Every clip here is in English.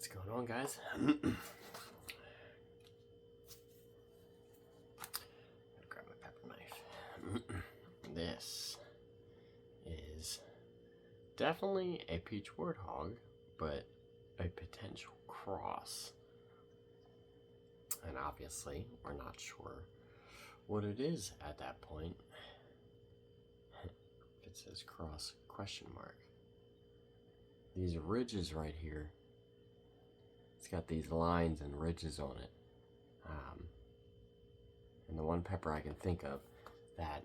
What's going on, guys? Grab my pepper knife. This is definitely a peach warthog, but a potential cross. And obviously, we're not sure what it is at that point. It says cross question mark. These ridges right here, it's got these lines and ridges on it. And the one pepper I can think of that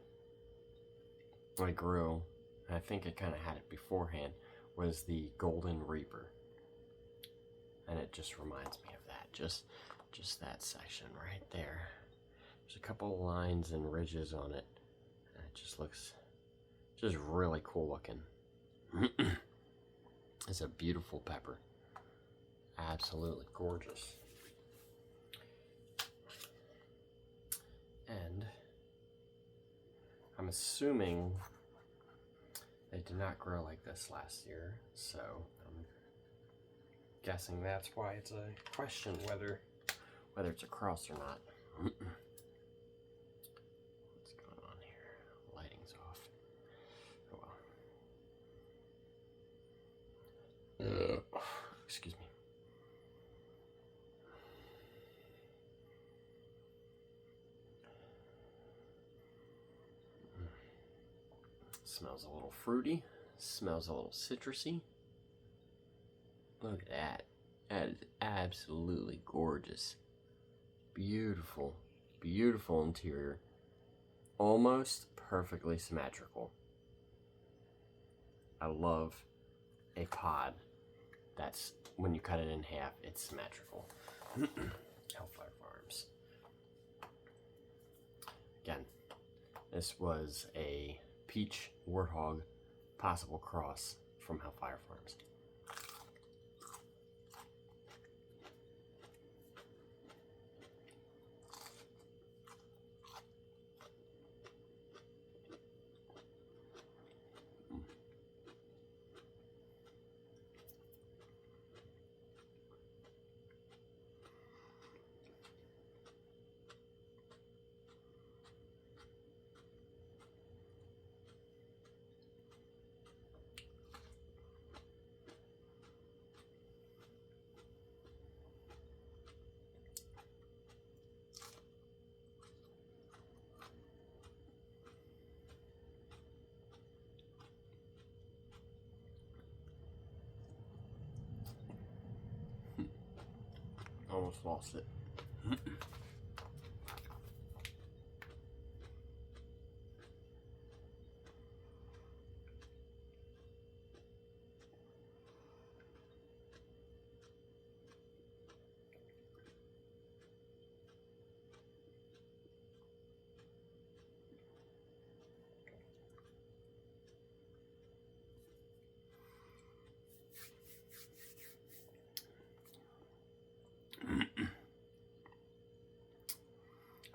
I grew, and I think I kind of had it beforehand, was the Golden Reaper. And it just reminds me of that, just that section right there. There's a couple of lines and ridges on it, and it just looks just really cool looking. It's a beautiful pepper. Absolutely gorgeous. And I'm assuming they did not grow like this last year, so I'm guessing that's why it's a question whether it's a cross or not. What's going on here? Lighting's off. Oh well. Excuse me. Smells a little fruity. Smells a little citrusy. Look at that. That is absolutely gorgeous. Beautiful, beautiful interior. Almost perfectly symmetrical. I love a pod that's, when you cut it in half, it's symmetrical. Hellfire Farms. Again, this was a peach warthog possible cross from Hellfire Farms. Almost lost it.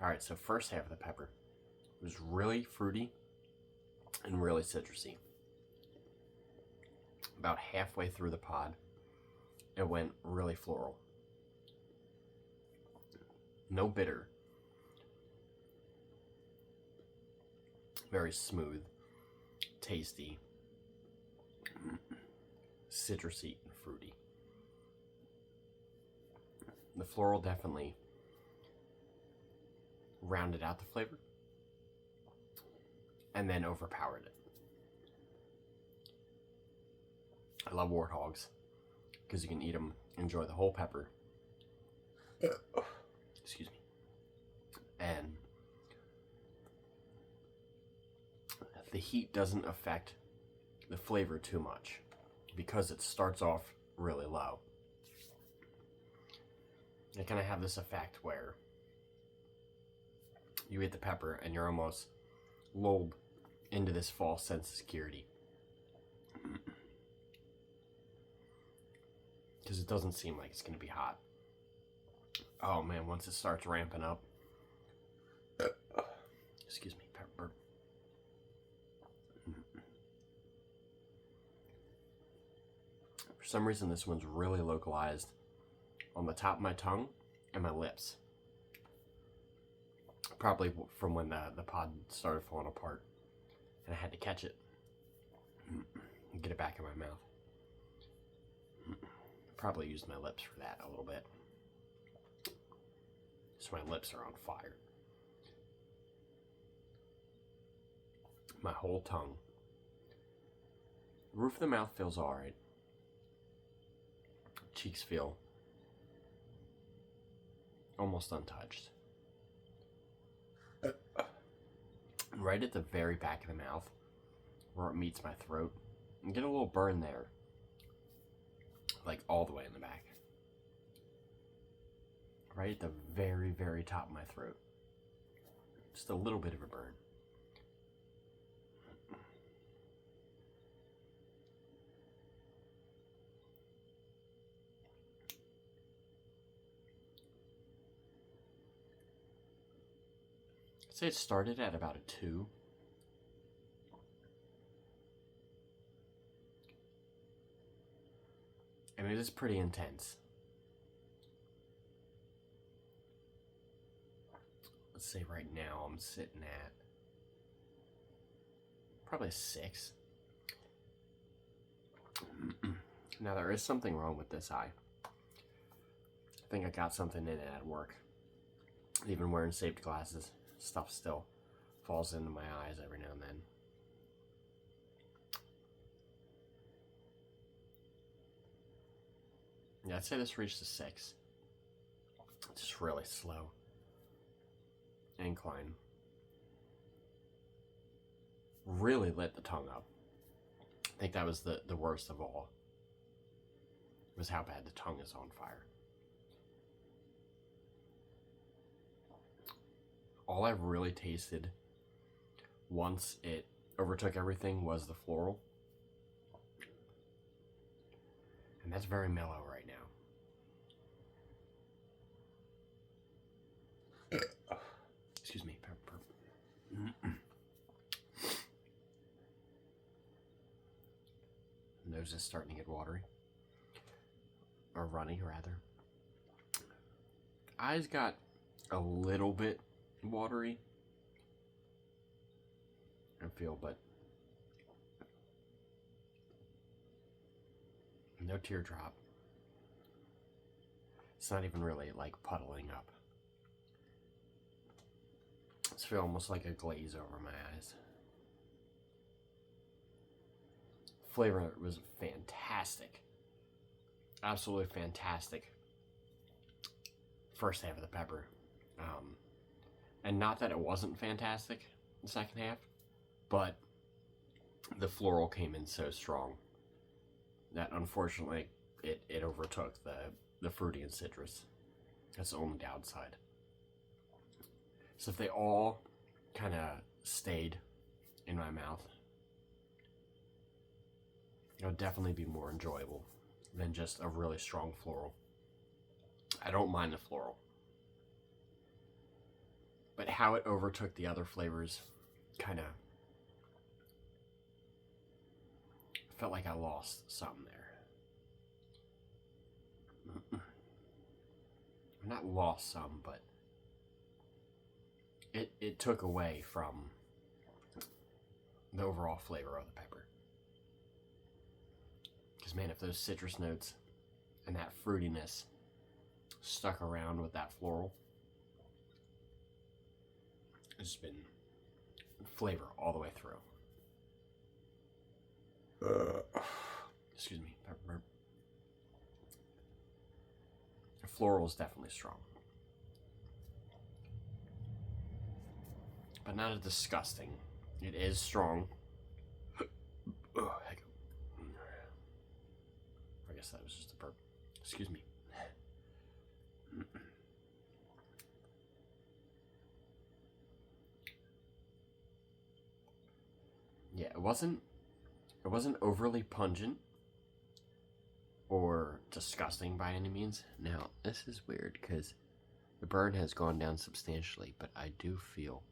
Alright, so first half of the pepper was really fruity and really citrusy. About halfway through the pod, it went really floral. No bitter. Very smooth, tasty, citrusy, and fruity. The floral definitely rounded out the flavor and then overpowered it. I love warthogs because you can eat them, enjoy the whole pepper. Excuse me. And the heat doesn't affect the flavor too much because it starts off really low. They kind of have this effect where you eat the pepper and you're almost lulled into this false sense of security. Because it doesn't seem like it's going to be hot. Oh man, once it starts ramping up. Excuse me, pepper. For some reason this one's really localized on the top of my tongue and my lips. Probably from when the pod started falling apart. And I had to catch it and get it back in my mouth. Probably used my lips for that a little bit. So my lips are on fire. My whole tongue. Roof of the mouth feels alright. Cheeks feel almost untouched. Right at the very back of the mouth, where it meets my throat, and get a little burn there, like all the way in the back. Right at the very, very top of my throat. Just a little bit of a burn. I'd say it started at about a 2. And it is pretty intense. Let's say right now I'm sitting at probably a 6. Now there is something wrong with this eye. I think I got something in it at work. Even wearing safety glasses, stuff still falls into my eyes every now and then. Yeah, I'd say this reached a 6. It's just really slow. Incline. Really lit the tongue up. I think that was the worst of all. Was how bad the tongue is on fire. All I really tasted once it overtook everything was the floral. And that's very mellow right now. Excuse me. Nose is starting to get watery. Or runny, rather. Eyes got a little bit watery. I feel, but no teardrop. It's not even really like puddling up. It's feel almost like a glaze over my eyes. Flavor was fantastic. Absolutely fantastic. First half of the pepper. And not that it wasn't fantastic the second half, but the floral came in so strong that unfortunately it overtook the fruity and citrus. That's the only downside. So if they all kind of stayed in my mouth, it would definitely be more enjoyable than just a really strong floral. I don't mind the floral. But how it overtook the other flavors kind of felt like I lost something there. Not lost some, but it took away from the overall flavor of the pepper. Because man, if those citrus notes and that fruitiness stuck around with that floral, it's been flavor all the way through. Excuse me, pepper burp. The floral is definitely strong, but not as disgusting. It is strong. Oh, heck. I guess that was just a burp. Excuse me. Yeah, it wasn't overly pungent or disgusting by any means. Now, this is weird because the burn has gone down substantially, but I do feel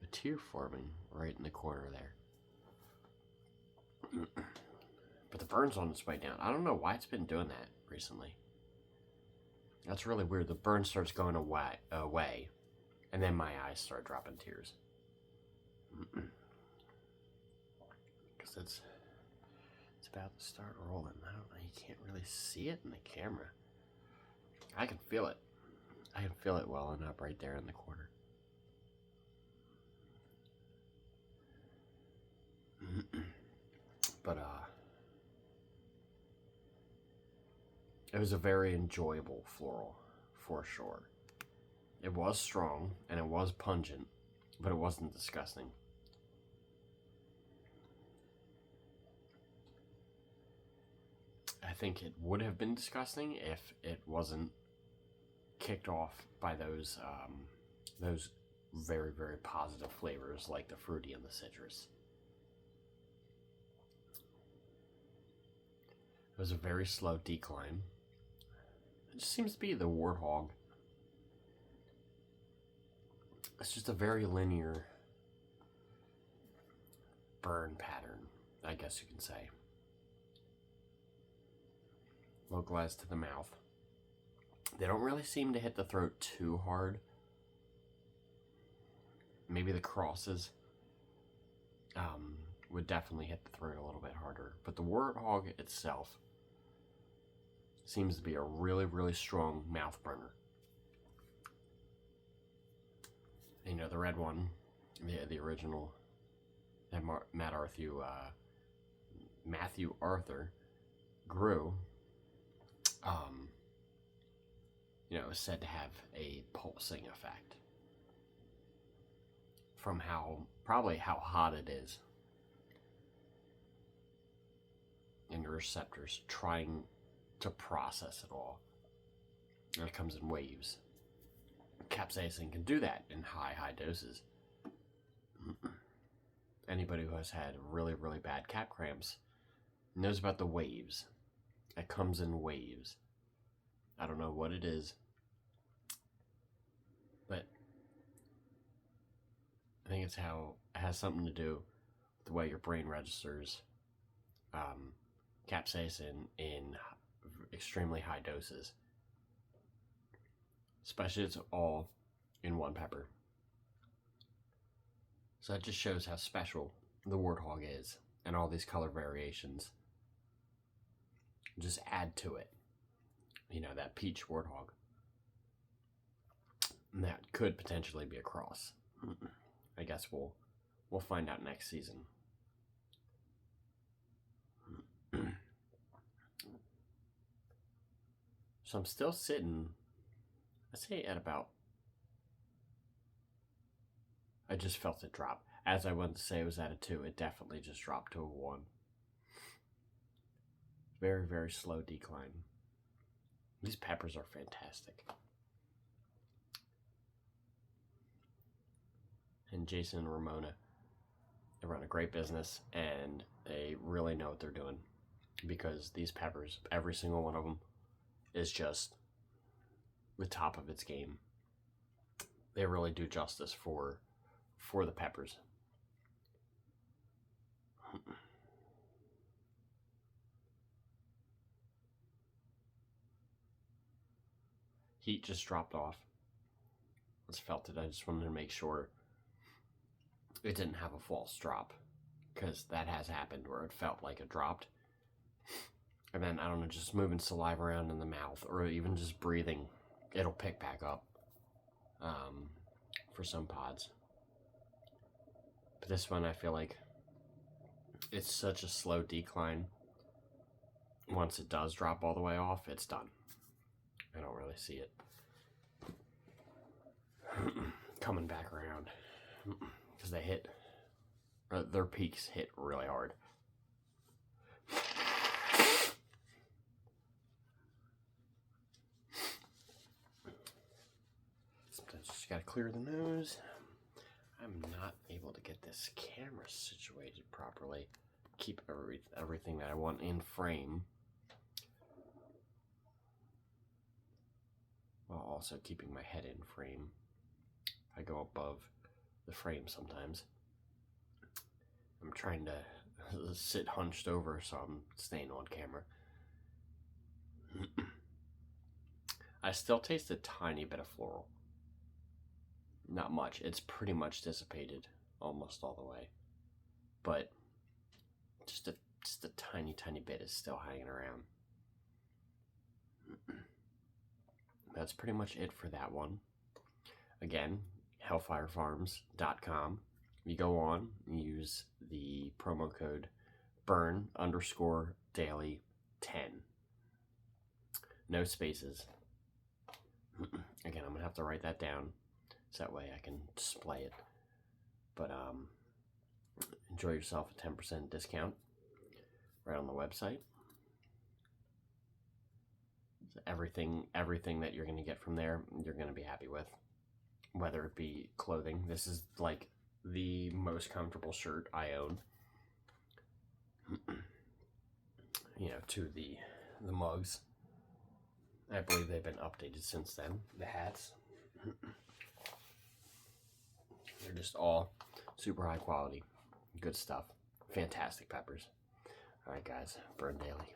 a tear forming right in the corner there. But the burn's on its way down. I don't know why it's been doing that recently. That's really weird. The burn starts going away, and then my eyes start dropping tears. Because it's about to start rolling. I don't know. You can't really see it in the camera. I can feel it. I can feel it welling up right there in the corner. But it was a very enjoyable floral, for sure. It was strong and it was pungent, but it wasn't disgusting. I think it would have been disgusting if it wasn't kicked off by those very, very positive flavors like the fruity and the citrus. It was a very slow decline. It just seems to be the Warthog. It's just a very linear burn pattern, I guess you can say. Localized to the mouth. They don't really seem to hit the throat too hard. Maybe the crosses would definitely hit the throat a little bit harder. But the Warthog itself seems to be a really, really strong mouth burner. You know, the red one, the original, that Matthew Arthur grew, you know, is said to have a pulsing effect from probably how hot it is. And your receptors trying to process it all. And it comes in waves. Capsaicin can do that in high doses. Anybody who has had really, really bad cap cramps knows about the waves. It comes in waves. I don't know what it is, but I think it has something to do with the way your brain registers capsaicin in extremely high doses. Especially it's all in one pepper. So that just shows how special the Warthog is, and all these color variations just add to it. You know, that peach Warthog. And that could potentially be a cross. I guess we'll find out next season. So I'm still sitting, I'd say at about, I just felt it drop. As I went to say it was at a 2, it definitely just dropped to a 1. Very, very slow decline. These peppers are fantastic. And Jason and Ramona, they run a great business, and they really know what they're doing. Because these peppers, every single one of them, is just the top of its game. They really do justice for the peppers. Heat just dropped off. I just felt it. I just wanted to make sure it didn't have a false drop, because that has happened where it felt like it dropped. And then, I don't know, just moving saliva around in the mouth, or even just breathing, it'll pick back up for some pods. But this one, I feel like it's such a slow decline. Once it does drop all the way off, it's done. I don't really see it coming back around, because their peaks hit really hard. Sometimes you just gotta clear the nose. I'm not able to get this camera situated properly. Keep everything that I want in frame, while also keeping my head in frame. I go above the frame sometimes. I'm trying to sit hunched over so I'm staying on camera. I still taste a tiny bit of floral. Not much. It's pretty much dissipated almost all the way. But just a tiny, tiny bit is still hanging around. That's pretty much it for that one. Again, hellfirefarms.com. You go on and use the promo code burn_daily10. No spaces. Again, I'm going to have to write that down so that way I can display it. But enjoy yourself a 10% discount right on the website. So everything that you're going to get from there, you're going to be happy with. Whether it be clothing. This is like the most comfortable shirt I own. You know, to the mugs. I believe they've been updated since then. The hats. They're just all super high quality. Good stuff. Fantastic peppers. Alright guys, burn daily.